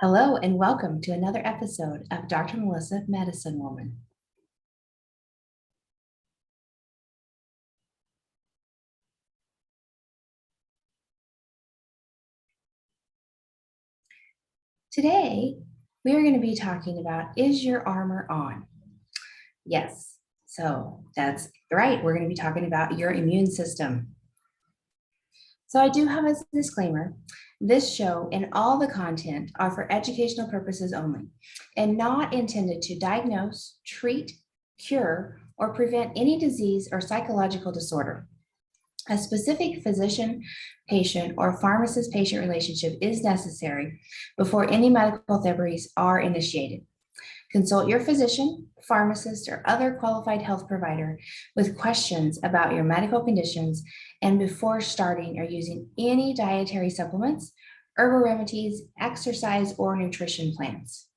Hello and welcome to another episode of Dr. Melissa Medicine Woman. Today, we are going to be talking about, is your armor on? Yes, so that's right. We're going to be talking about your immune system. So I do have a disclaimer. This show and all the content are for educational purposes only and not intended to diagnose, treat, cure, or prevent any disease or psychological disorder. A specific physician-patient or pharmacist-patient relationship is necessary before any medical therapies are initiated. Consult your physician, pharmacist, or other qualified health provider with questions about your medical conditions and before starting or using any dietary supplements, herbal remedies, exercise, or nutrition plans.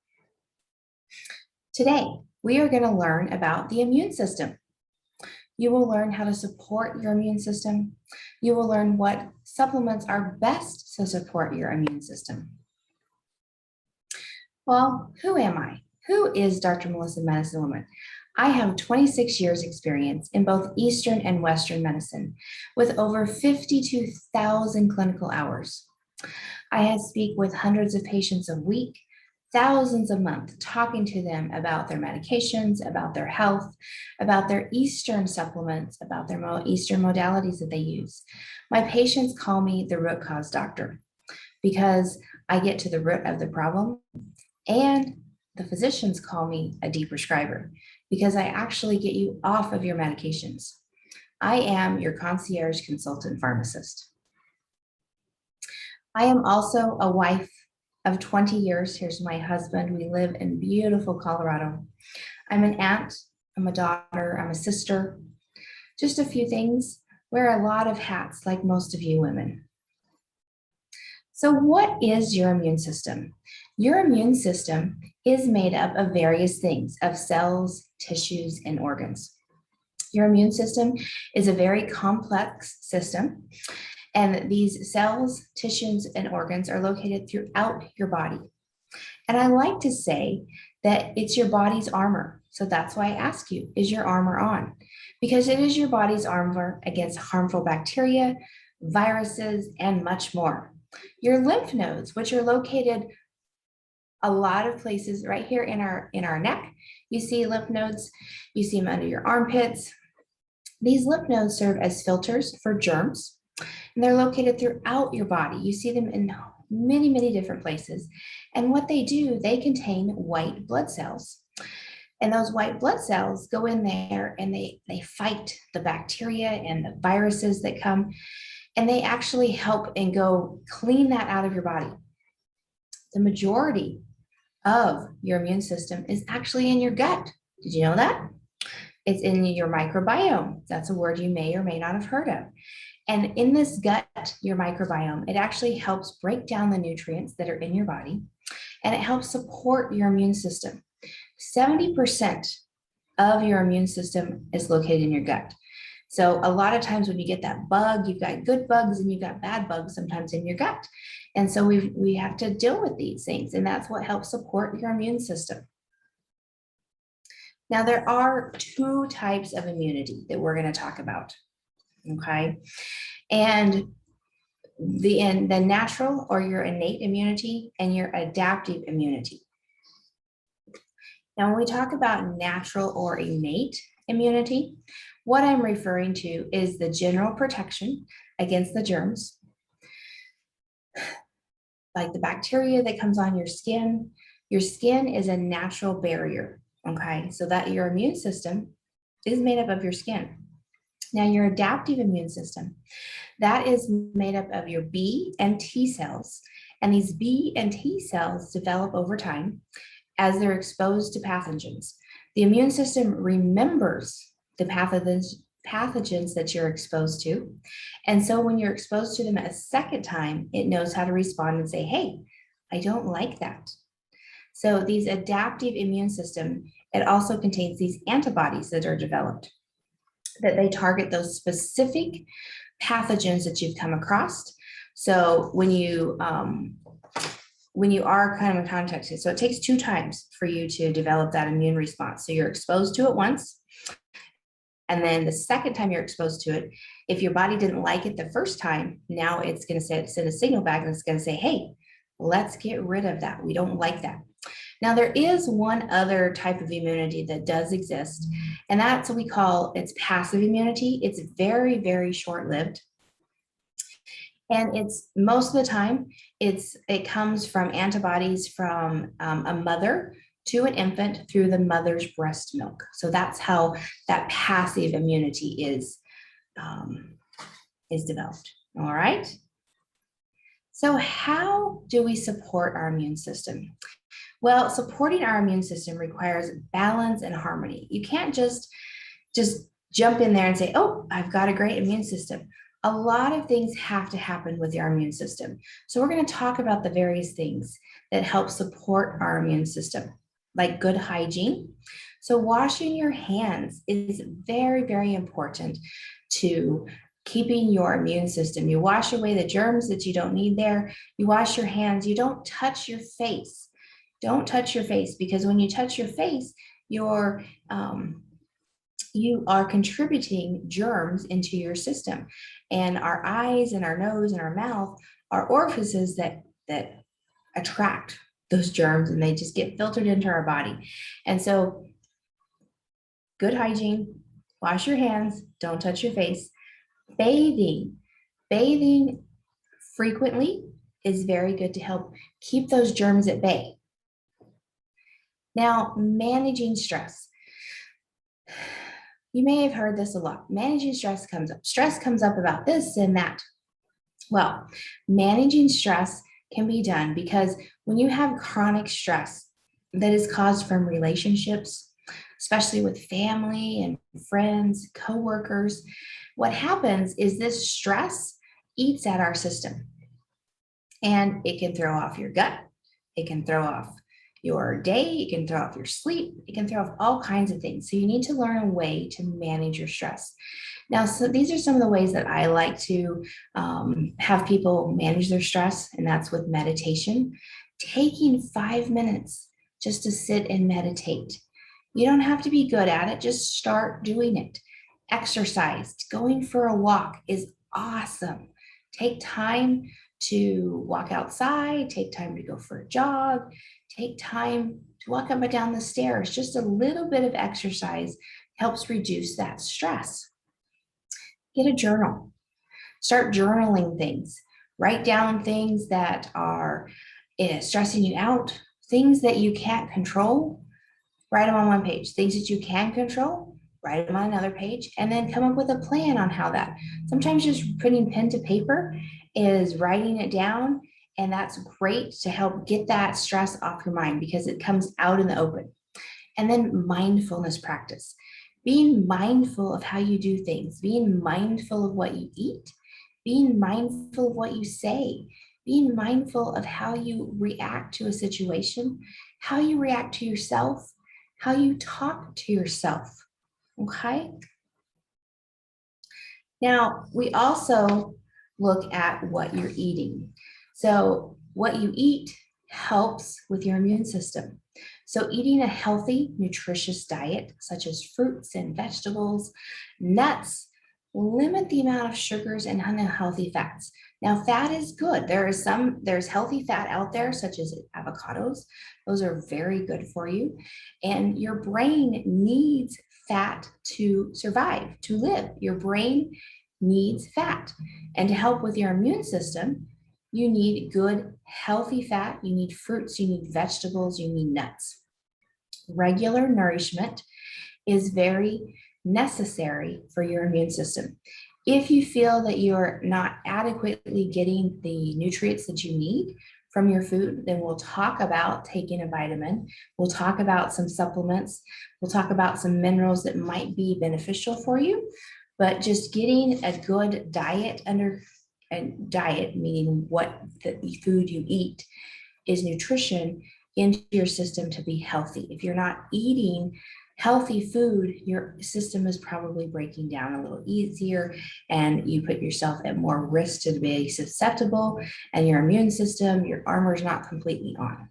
Today, we are going to learn about the immune system. You will learn how to support your immune system. You will learn what supplements are best to support your immune system. Well, who am I? Who is Dr. Melissa Medicine Woman? I have 26 years experience in both Eastern and Western medicine with over 52,000 clinical hours. I speak with hundreds of patients a week, thousands a month, talking to them about their medications, about their health, about their Eastern supplements, about their Eastern modalities that they use. My patients call me the root cause doctor because I get to the root of the problem, and the physicians call me a deprescriber because I actually get you off of your medications. I am your concierge consultant pharmacist. I am also a wife of 20 years. Here's my husband. We live in beautiful Colorado. I'm an aunt, I'm a daughter, I'm a sister. Just a few things. Wear a lot of hats like most of you women. So what is your immune system? Your immune system is made up of various things, of cells, tissues, and organs. Your immune system is a very complex system, and these cells, tissues, and organs are located throughout your body. And I like to say that it's your body's armor. So that's why I ask you, is your armor on? Because it is your body's armor against harmful bacteria, viruses, and much more. Your lymph nodes, which are located a lot of places right here in our neck. You see lymph nodes, you see them under your armpits. These lymph nodes serve as filters for germs, and they're located throughout your body. You see them in many, many different places. And what they do, they contain white blood cells. And those white blood cells go in there and they fight the bacteria and the viruses that come, and they actually help and go clean that out of your body. The majority of your immune system is actually in your gut. Did you know that? It's in your microbiome. That's a word you may or may not have heard of. And in this gut, your microbiome, it actually helps break down the nutrients that are in your body, and it helps support your immune system. 70% of your immune system is located in your gut. So a lot of times when you get that bug, you've got good bugs and you've got bad bugs sometimes in your gut. And so we have to deal with these things, and that's what helps support your immune system. Now, there are two types of immunity that we're going to talk about, okay? And the natural or your innate immunity and your adaptive immunity. Now, when we talk about natural or innate immunity, what I'm referring to is the general protection against the germs, like the bacteria that comes on your skin. Your skin is a natural barrier, okay? So that your immune system is made up of your skin. Now, your adaptive immune system, that is made up of your B and T cells. And these B and T cells develop over time as they're exposed to pathogens. The immune system remembers the pathogens that you're exposed to. And so when you're exposed to them a second time, it knows how to respond and say, hey, I don't like that. So these adaptive immune system, it also contains these antibodies that are developed, that they target those specific pathogens that you've come across. So when you when you are kind of in contact. So it takes 2 times for you to develop that immune response. So you're exposed to it once, and then the second time you're exposed to it, if your body didn't like it the first time, now it's going to send a signal back, and it's going to say, hey, let's get rid of that. We don't like that. Now, there is one other type of immunity that does exist, and that's what we call it's passive immunity. It's very, very short-lived. And it's most of the time, it comes from antibodies from a mother to an infant through the mother's breast milk. So that's how that passive immunity is developed. All right. So how do we support our immune system? Well, supporting our immune system requires balance and harmony. You can't just jump in there and say, oh, I've got a great immune system. A lot of things have to happen with our immune system. So we're going to talk about the various things that help support our immune system, like good hygiene. So washing your hands is very, very important to keeping your immune system. You wash away the germs that you don't need there. You wash your hands. You don't touch your face. Don't touch your face, because when you touch your face, you are contributing germs into your system. And our eyes and our nose and our mouth are orifices that attract those germs, and they just get filtered into our body. And so good hygiene, wash your hands, don't touch your face. Bathing frequently is very good to help keep those germs at bay. Now, managing stress. You may have heard this a lot. Managing stress comes up. Stress comes up about this and that. Well, managing stress can be done because when you have chronic stress that is caused from relationships, especially with family and friends, coworkers, what happens is this stress eats at our system, and it can throw off your gut. It can throw off your day. It can throw off your sleep. It can throw off all kinds of things. So you need to learn a way to manage your stress. Now, so these are some of the ways that I like to have people manage their stress, and that's with meditation. Taking 5 minutes just to sit and meditate. You don't have to be good at it. Just start doing it. Exercise, going for a walk is awesome. Take time to walk outside, take time to go for a jog, take time to walk up and down the stairs. Just a little bit of exercise helps reduce that stress. Get a journal. Start journaling things. Write down things that are stressing you out, things that you can't control. Write them on one page. Things that you can control, write them on another page, and then come up with a plan on how that. Sometimes just putting pen to paper is writing it down, and that's great to help get that stress off your mind because it comes out in the open. And then mindfulness practice. Being mindful of how you do things, being mindful of what you eat, being mindful of what you say, being mindful of how you react to a situation, how you react to yourself, how you talk to yourself, okay? Now, we also look at what you're eating. So what you eat helps with your immune system. So eating a healthy, nutritious diet, such as fruits and vegetables, nuts, limit the amount of sugars and unhealthy fats. Now, fat is good. There's healthy fat out there, such as avocados. Those are very good for you. And your brain needs fat to survive, to live. Your brain needs fat. And to help with your immune system, you need good, healthy fat. You need fruits, you need vegetables, you need nuts. Regular nourishment is very necessary for your immune system. If you feel that you're not adequately getting the nutrients that you need from your food, then we'll talk about taking a vitamin. We'll talk about some supplements. We'll talk about some minerals that might be beneficial for you. But just getting a good diet meaning what the food you eat is nutrition into your system to be healthy. If you're not eating Healthy food, your system is probably breaking down a little easier, and you put yourself at more risk to be susceptible, and your immune system, your armor is not completely on.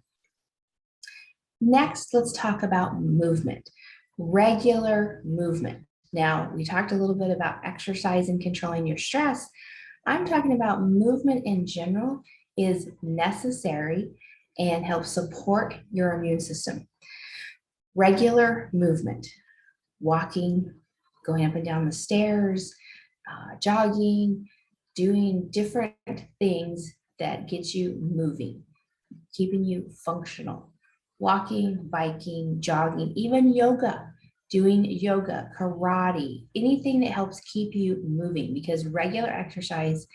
Next, let's talk about movement, regular movement. Now, we talked a little bit about exercise and controlling your stress. I'm talking about movement in general is necessary and helps support your immune system. Regular movement, walking, going up and down the stairs, jogging, doing different things that get you moving, keeping you functional. Walking, biking, jogging, even yoga, doing yoga, karate, anything that helps keep you moving, because regular exercise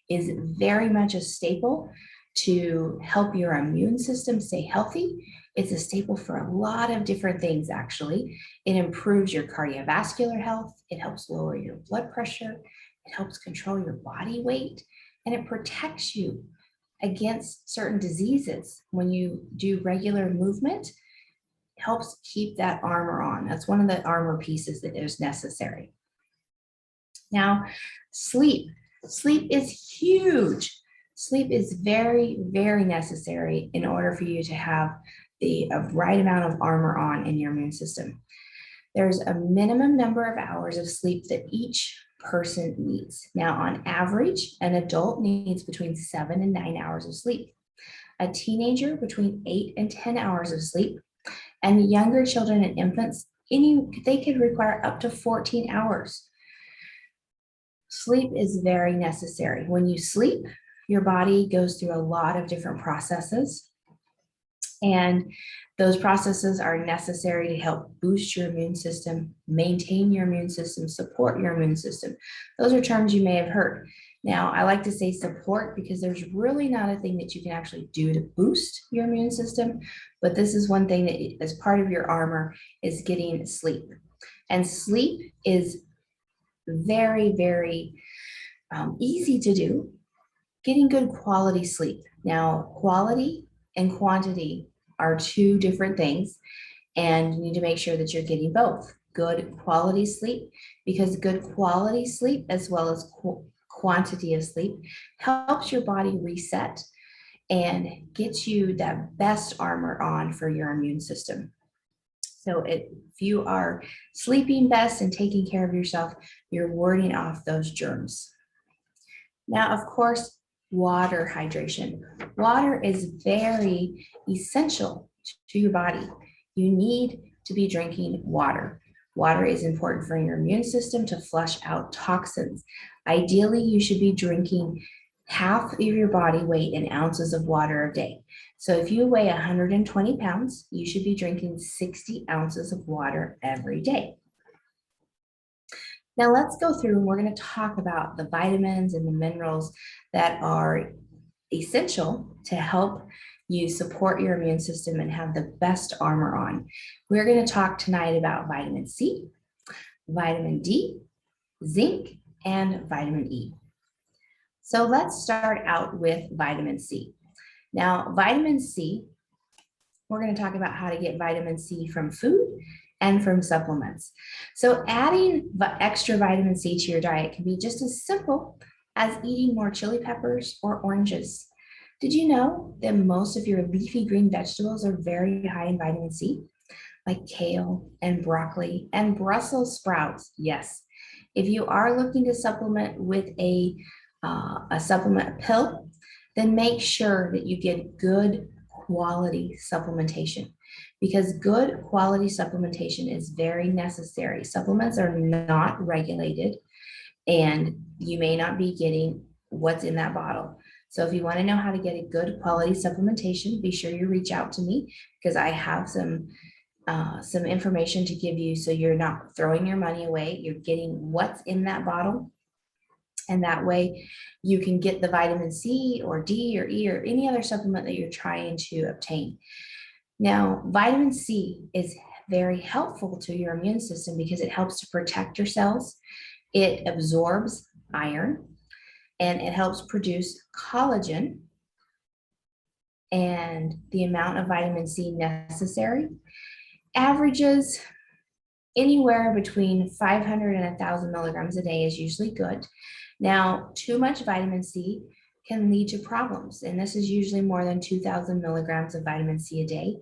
is very much a staple to help your immune system stay healthy. It's a staple for a lot of different things, actually. It improves your cardiovascular health. It helps lower your blood pressure. It helps control your body weight, and it protects you against certain diseases. When you do regular movement, it helps keep that armor on. That's one of the armor pieces that is necessary. Now, sleep. Sleep is huge. Sleep is very, very necessary in order for you to have the right amount of armor on in your immune system. There's a minimum number of hours of sleep that each person needs. Now, on average, an adult needs between 7 and 9 hours of sleep. A teenager between 8 and 10 hours of sleep, and younger children and infants, they could require up to 14 hours. Sleep is very necessary. When you sleep, your body goes through a lot of different processes, and those processes are necessary to help boost your immune system, maintain your immune system, support your immune system. Those are terms you may have heard. Now, I like to say support because there's really not a thing that you can actually do to boost your immune system, but this is one thing that as part of your armor is getting sleep. And sleep is very, very easy to do. Getting good quality sleep. Now, quality and quantity are two different things, and you need to make sure that you're getting both. Good quality sleep, because good quality sleep as well as quantity of sleep helps your body reset and gets you that best armor on for your immune system. So if you are sleeping best and taking care of yourself, you're warding off those germs. Now, of course, water hydration. Water is very essential to your body. You need to be drinking water. Water is important for your immune system to flush out toxins. Ideally, you should be drinking half of your body weight in ounces of water a day. So if you weigh 120 pounds, you should be drinking 60 ounces of water every day. Now let's go through and we're going to talk about the vitamins and the minerals that are essential to help you support your immune system and have the best armor on. We're going to talk tonight about vitamin C, vitamin D, zinc, and vitamin E. So let's start out with vitamin C. Now, vitamin C, we're going to talk about how to get vitamin C from food and from supplements. So adding extra vitamin C to your diet can be just as simple as eating more chili peppers or oranges. Did you know that most of your leafy green vegetables are very high in vitamin C? Like kale and broccoli and Brussels sprouts. Yes, if you are looking to supplement with a supplement pill, then make sure that you get good quality supplementation, because good quality supplementation is very necessary. Supplements are not regulated, and you may not be getting what's in that bottle. So if you want to know how to get a good quality supplementation, be sure you reach out to me, because I have some information to give you so you're not throwing your money away. You're getting what's in that bottle. And that way you can get the vitamin C or D or E or any other supplement that you're trying to obtain. Now, vitamin C is very helpful to your immune system because it helps to protect your cells. It absorbs iron, and it helps produce collagen. And the amount of vitamin C necessary averages anywhere between 500 and 1,000 milligrams a day is usually good. Now, too much vitamin C can lead to problems, and this is usually more than 2,000 milligrams of vitamin C a day.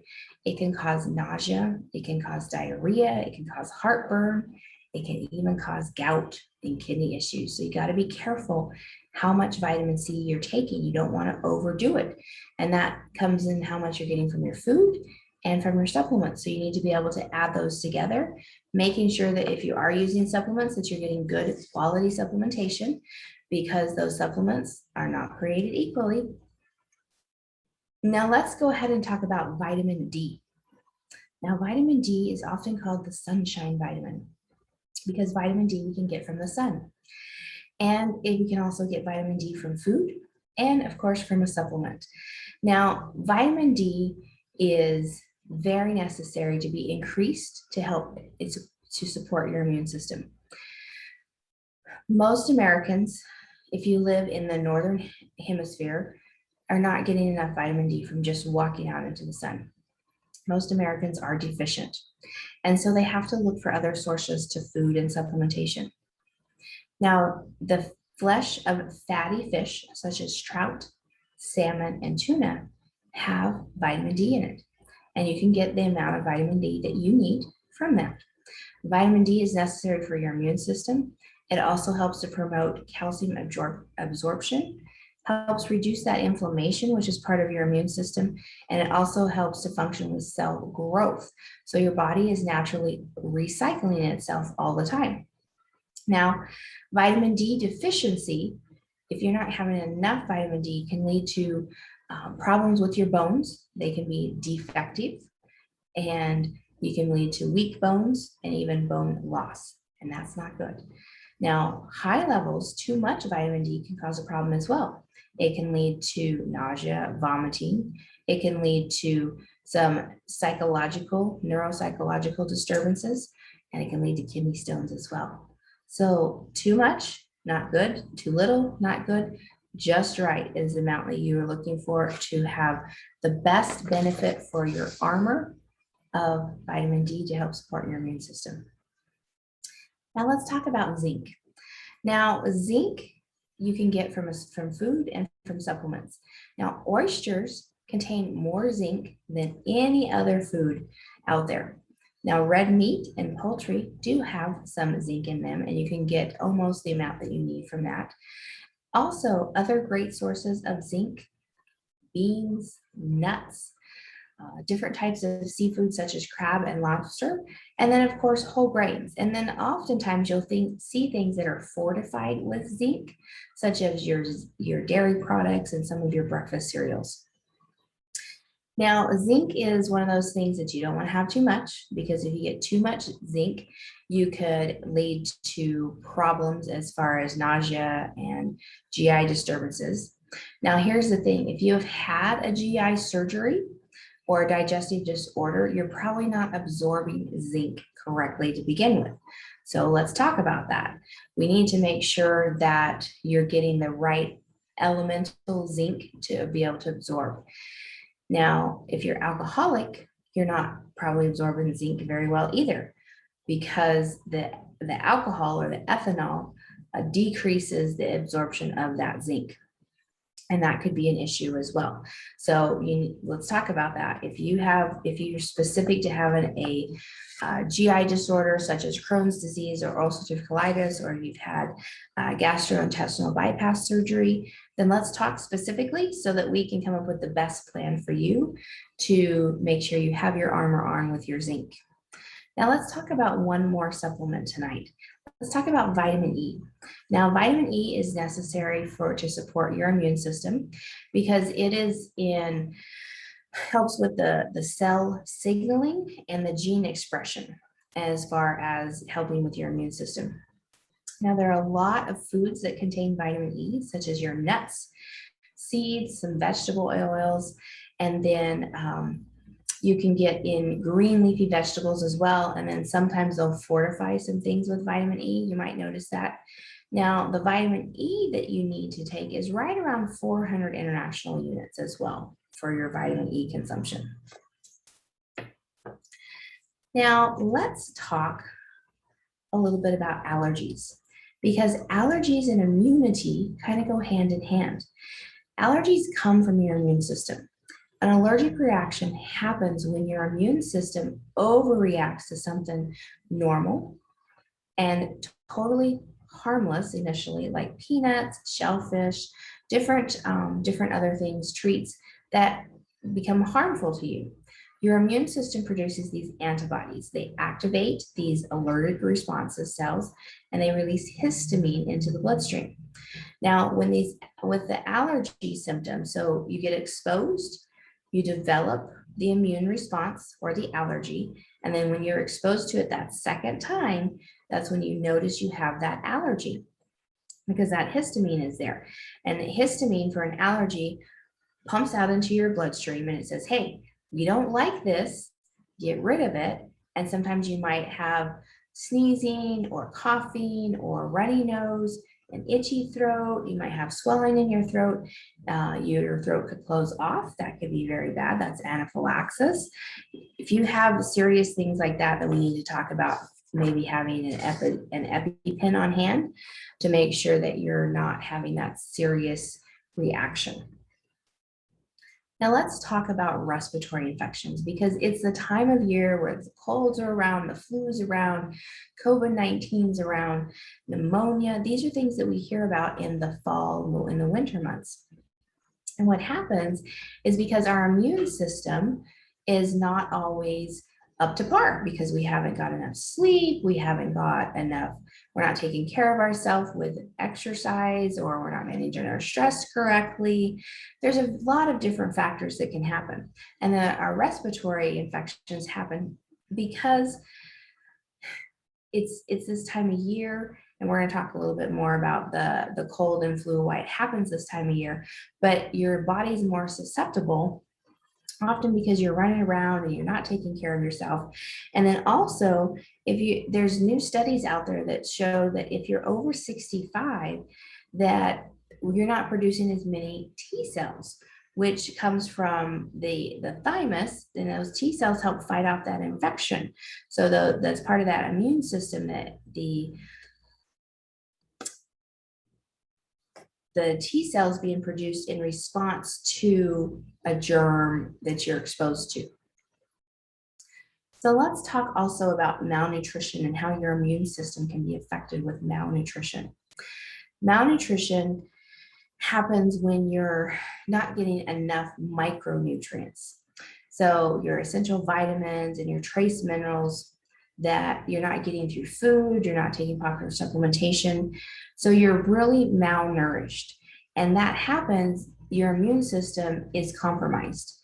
It can cause nausea, it can cause diarrhea, it can cause heartburn, it can even cause gout and kidney issues. So you got to be careful how much vitamin C you're taking. You don't want to overdo it. And that comes in how much you're getting from your food and from your supplements. So you need to be able to add those together, making sure that if you are using supplements, that you're getting good quality supplementation, because those supplements are not created equally. Now let's go ahead and talk about vitamin D. Now, vitamin D is often called the sunshine vitamin because vitamin D we can get from the sun. And we can also get vitamin D from food and, of course, from a supplement. Now, vitamin D is very necessary to be increased to help to support your immune system. Most Americans, if you live in the northern hemisphere, are not getting enough vitamin D from just walking out into the sun. Most Americans are deficient, and so they have to look for other sources to food and supplementation. Now, the flesh of fatty fish, such as trout, salmon, and tuna, have vitamin D in it, and you can get the amount of vitamin D that you need from that. Vitamin D is necessary for your immune system. It also helps to promote calcium absorption, helps reduce that inflammation, which is part of your immune system, and it also helps to function with cell growth. So your body is naturally recycling itself all the time. Now, vitamin D deficiency, if you're not having enough vitamin D, can lead to problems with your bones. They can be defective, and you can lead to weak bones and even bone loss, and that's not good. Now, high levels, too much vitamin D can cause a problem as well. It can lead to nausea, vomiting. It can lead to some neuropsychological disturbances, and it can lead to kidney stones as well. So too much, not good. Too little, not good. Just right is the amount that you are looking for to have the best benefit for your armor of vitamin D to help support your immune system. Now let's talk about zinc. Now, zinc you can get from food and from supplements. Now, oysters contain more zinc than any other food out there. Now, red meat and poultry do have some zinc in them, and you can get almost the amount that you need from that. Also, other great sources of zinc, beans, nuts, different types of seafood such as crab and lobster, and then of course whole grains. And then oftentimes you'll see things that are fortified with zinc, such as your dairy products and some of your breakfast cereals. Now, zinc is one of those things that you don't want to have too much, because if you get too much zinc, you could lead to problems as far as nausea and GI disturbances. Now, here's the thing. If you have had a GI surgery or a digestive disorder, you're probably not absorbing zinc correctly to begin with. So let's talk about that. We need to make sure that you're getting the right elemental zinc to be able to absorb. Now, if you're alcoholic, you're not probably absorbing zinc very well either, because the alcohol or the ethanol decreases the absorption of that zinc. And that could be an issue as well. So let's talk about that. If you're specific to having a GI disorder such as Crohn's disease or ulcerative colitis, or you've had gastrointestinal bypass surgery, then let's talk specifically so that we can come up with the best plan for you to make sure you have your armor on with your zinc. Now let's talk about one more supplement tonight. Let's talk about vitamin E. Now, vitamin E is necessary to support your immune system, because it helps with the cell signaling and the gene expression as far as helping with your immune system. Now, there are a lot of foods that contain vitamin E, such as your nuts, seeds, some vegetable oils, and then you can get in green leafy vegetables as well. And then sometimes they'll fortify some things with vitamin E. You might notice that. Now, the vitamin E that you need to take is right around 400 international units as well for your vitamin E consumption. Now, let's talk a little bit about allergies, because allergies and immunity kind of go hand in hand. Allergies come from your immune system. An allergic reaction happens when your immune system overreacts to something normal and totally harmless initially, like peanuts, shellfish, different other things, treats that become harmful to you. Your immune system produces these antibodies. They activate these alerted responses cells and they release histamine into the bloodstream. Now, with the allergy symptoms, so you get exposed, you develop the immune response or the allergy, and then when you're exposed to it that second time, that's when you notice you have that allergy because that histamine is there. And the histamine for an allergy pumps out into your bloodstream and it says, hey, we don't like this, get rid of it. And sometimes you might have sneezing or coughing or runny nose, an itchy throat. You might have swelling in your throat. Your throat could close off. That could be very bad. That's anaphylaxis. If you have serious things like that that we need to talk about, maybe having an EpiPen on hand to make sure that you're not having that serious reaction. Now let's talk about respiratory infections because it's the time of year where the colds are around, the flu's around, COVID-19's around, pneumonia. These are things that we hear about in the fall, in the winter months. And what happens is because our immune system is not always up to par because we haven't got enough sleep, we haven't got enough, we're not taking care of ourselves with exercise, or we're not managing our stress correctly. There's a lot of different factors that can happen. And our respiratory infections happen because it's this time of year, and we're going to talk a little bit more about the cold and flu, why it happens this time of year, but your body's more susceptible often because you're running around and you're not taking care of yourself. And then also, there's new studies out there that show that if you're over 65, that you're not producing as many T cells, which comes from the thymus, and those T cells help fight off that infection. So that's part of that immune system that the T cells being produced in response to a germ that you're exposed to. So let's talk also about malnutrition and how your immune system can be affected with malnutrition. Malnutrition happens when you're not getting enough micronutrients. So your essential vitamins and your trace minerals that you're not getting through food, you're not taking proper supplementation. So you're really malnourished. And that happens, your immune system is compromised.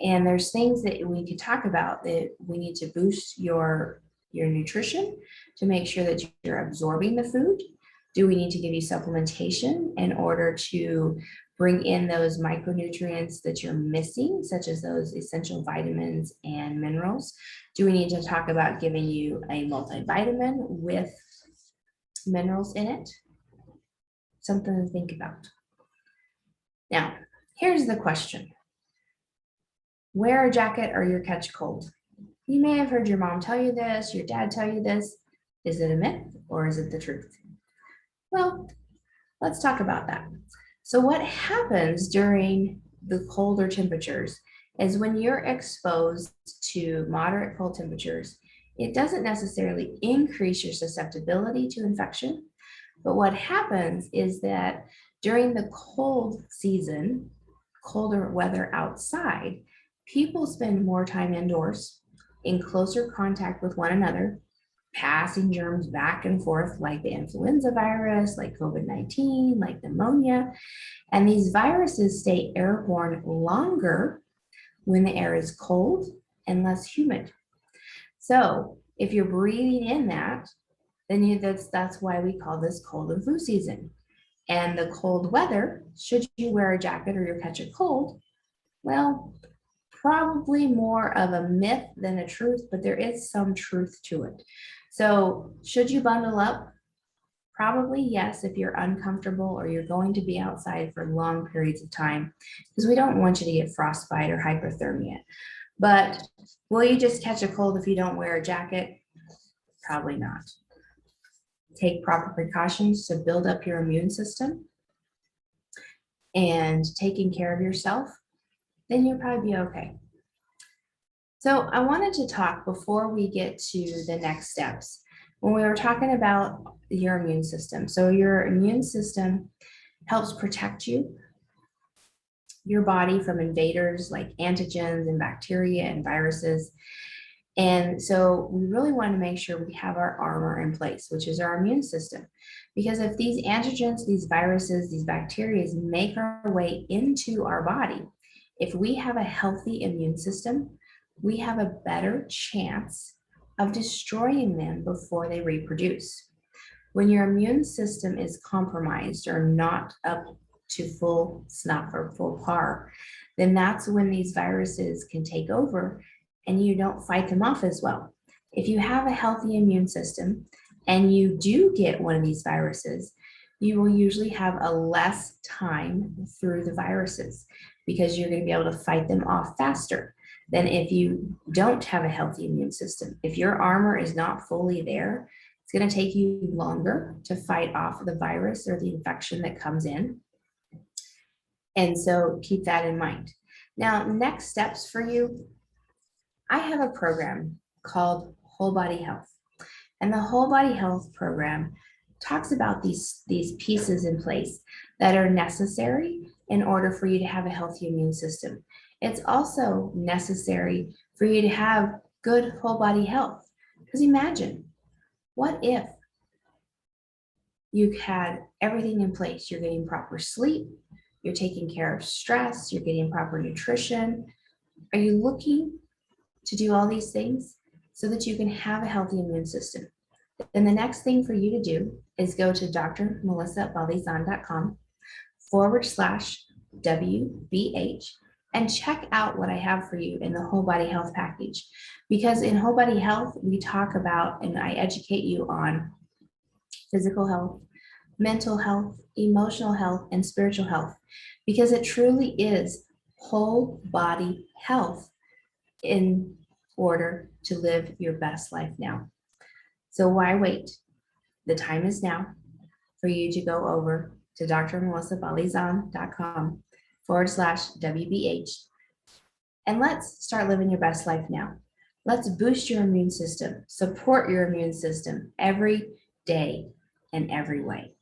And there's things that we could talk about that we need to boost your nutrition to make sure that you're absorbing the food. Do we need to give you supplementation in order to bring in those micronutrients that you're missing, such as those essential vitamins and minerals? Do we need to talk about giving you a multivitamin with minerals in it? Something to think about. Now, here's the question. Wear a jacket or you'll catch cold. You may have heard your mom tell you this, your dad tell you this. Is it a myth or is it the truth? Well, let's talk about that. So what happens during the colder temperatures is when you're exposed to moderate cold temperatures, it doesn't necessarily increase your susceptibility to infection. But what happens is that during the cold season, colder weather outside, people spend more time indoors in closer contact with one another, passing germs back and forth like the influenza virus, like COVID-19, like pneumonia. And these viruses stay airborne longer when the air is cold and less humid. So if you're breathing in that, then that's why we call this cold and flu season. And the cold weather, should you wear a jacket or you'll catch a cold? Well, probably more of a myth than a truth, but there is some truth to it. So should you bundle up? Probably yes, if you're uncomfortable or you're going to be outside for long periods of time, because we don't want you to get frostbite or hypothermia. But will you just catch a cold if you don't wear a jacket? Probably not. Take proper precautions to build up your immune system and taking care of yourself, then you'll probably be okay. So I wanted to talk before we get to the next steps. When we were talking about your immune system, so your immune system helps protect your body from invaders like antigens and bacteria and viruses. And so we really want to make sure we have our armor in place, which is our immune system. Because if these antigens, these viruses, these bacteria make our way into our body, if we have a healthy immune system, we have a better chance of destroying them before they reproduce. When your immune system is compromised or not up to full snuff or full par, then that's when these viruses can take over and you don't fight them off as well. If you have a healthy immune system and you do get one of these viruses, you will usually have a less time through the viruses because you're going to be able to fight them off faster than if you don't have a healthy immune system. If your armor is not fully there, it's going to take you longer to fight off the virus or the infection that comes in. And so keep that in mind. Now, next steps for you, I have a program called Whole Body Health. And the Whole Body Health program talks about these pieces in place that are necessary in order for you to have a healthy immune system. It's also necessary for you to have good whole body health. Because imagine, what if you had everything in place? You're getting proper sleep, you're taking care of stress, you're getting proper nutrition. Are you looking to do all these things so that you can have a healthy immune system? Then the next thing for you to do is go to drmelissabalizan.com/WBH and check out what I have for you in the Whole Body Health package. Because in Whole Body Health, we talk about and I educate you on physical health, mental health, emotional health, and spiritual health, because it truly is whole body health in order to live your best life now. So why wait? The time is now for you to go over to drmelissabalizan.com/WBH and let's start living your best life now. Let's boost your immune system, support your immune system every day in every way.